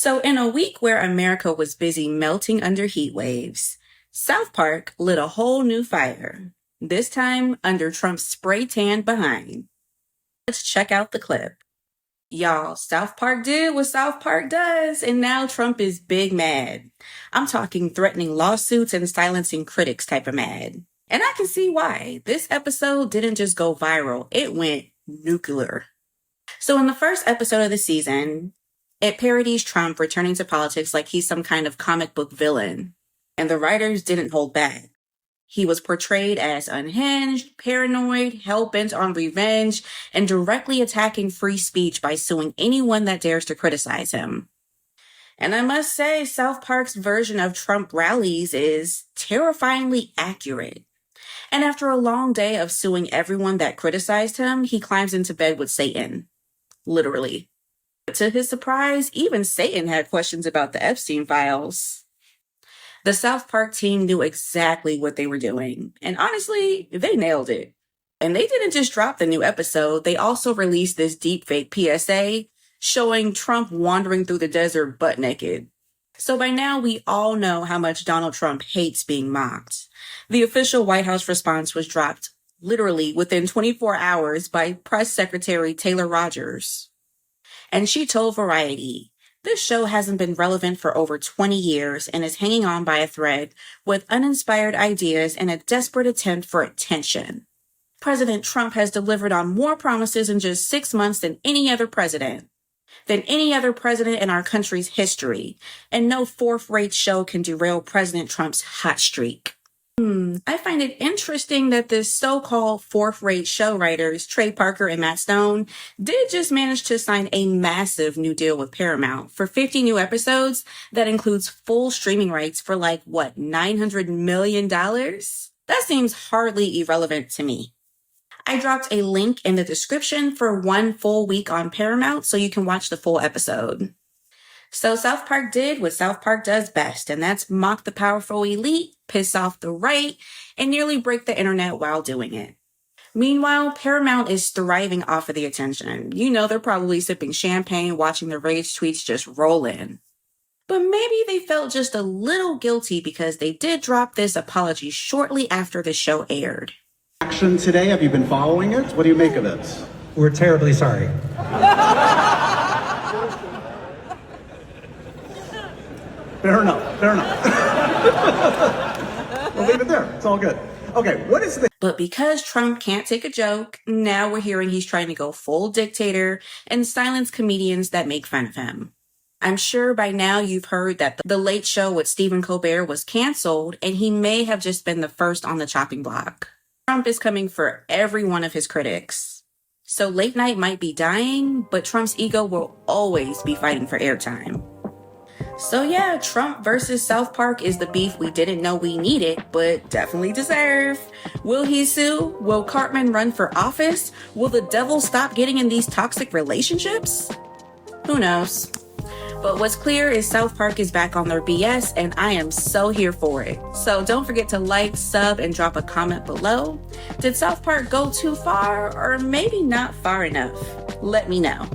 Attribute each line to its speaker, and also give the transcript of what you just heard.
Speaker 1: So, in a week where America was busy melting under heat waves, South Park lit a whole new fire, this time under Trump's spray tan behind. Let's check out the clip. Y'all, South Park did what South Park does, and now Trump is big mad. I'm talking threatening lawsuits and silencing critics type of mad. And I can see why. This episode didn't just go viral, it went nuclear. So in the first episode of the season, it parodies Trump returning to politics like he's some kind of comic book villain. And the writers didn't hold back. He was portrayed as unhinged, paranoid, hell-bent on revenge, and directly attacking free speech by suing anyone that dares to criticize him. And I must say, South Park's version of Trump rallies is terrifyingly accurate. And after a long day of suing everyone that criticized him, he climbs into bed with Satan. Literally. To his surprise, even Satan had questions about the Epstein files. The South Park team knew exactly what they were doing, and honestly, they nailed it. And they didn't just drop the new episode, they also released this deepfake PSA showing Trump wandering through the desert butt naked. So by now, we all know how much Donald Trump hates being mocked. The official White House response was dropped literally within 24 hours by Press Secretary Taylor Rogers. And she told Variety, "This show hasn't been relevant for over 20 years and is hanging on by a thread with uninspired ideas and a desperate attempt for attention. President Trump has delivered on more promises in just 6 months than any other president in our country's history, and no fourth-rate show can derail President Trump's hot streak." I find it interesting that the so-called fourth-rate show writers, Trey Parker and Matt Stone, did just manage to sign a massive new deal with Paramount for 50 new episodes that includes full streaming rights for $900 million? That seems hardly irrelevant to me. I dropped a link in the description for 1 full week on Paramount so you can watch the full episode. So South Park did what South Park does best, and that's mock the powerful elite, piss off the right, and nearly break the internet while doing it. Meanwhile, Paramount is thriving off of the attention. You know they're probably sipping champagne, watching the rage tweets just roll in. But maybe they felt just a little guilty because they did drop this apology shortly after the show aired.
Speaker 2: Action today, have you been following it? What do you make of it?
Speaker 3: We're terribly sorry.
Speaker 2: Fair enough. We'll leave it there. It's all good. Okay, what is the...
Speaker 1: But because Trump can't take a joke, now we're hearing he's trying to go full dictator and silence comedians that make fun of him. I'm sure by now you've heard that The Late Show with Stephen Colbert was canceled, and he may have just been the first on the chopping block. Trump is coming for every one of his critics. So late night might be dying, but Trump's ego will always be fighting for airtime. So yeah, Trump versus South Park is the beef we didn't know we needed, but definitely deserve. Will he sue? Will Cartman run for office? Will the devil stop getting in these toxic relationships? Who knows? But what's clear is South Park is back on their BS, and I am so here for it. So don't forget to like, sub, and drop a comment below. Did South Park go too far, or maybe not far enough? Let me know.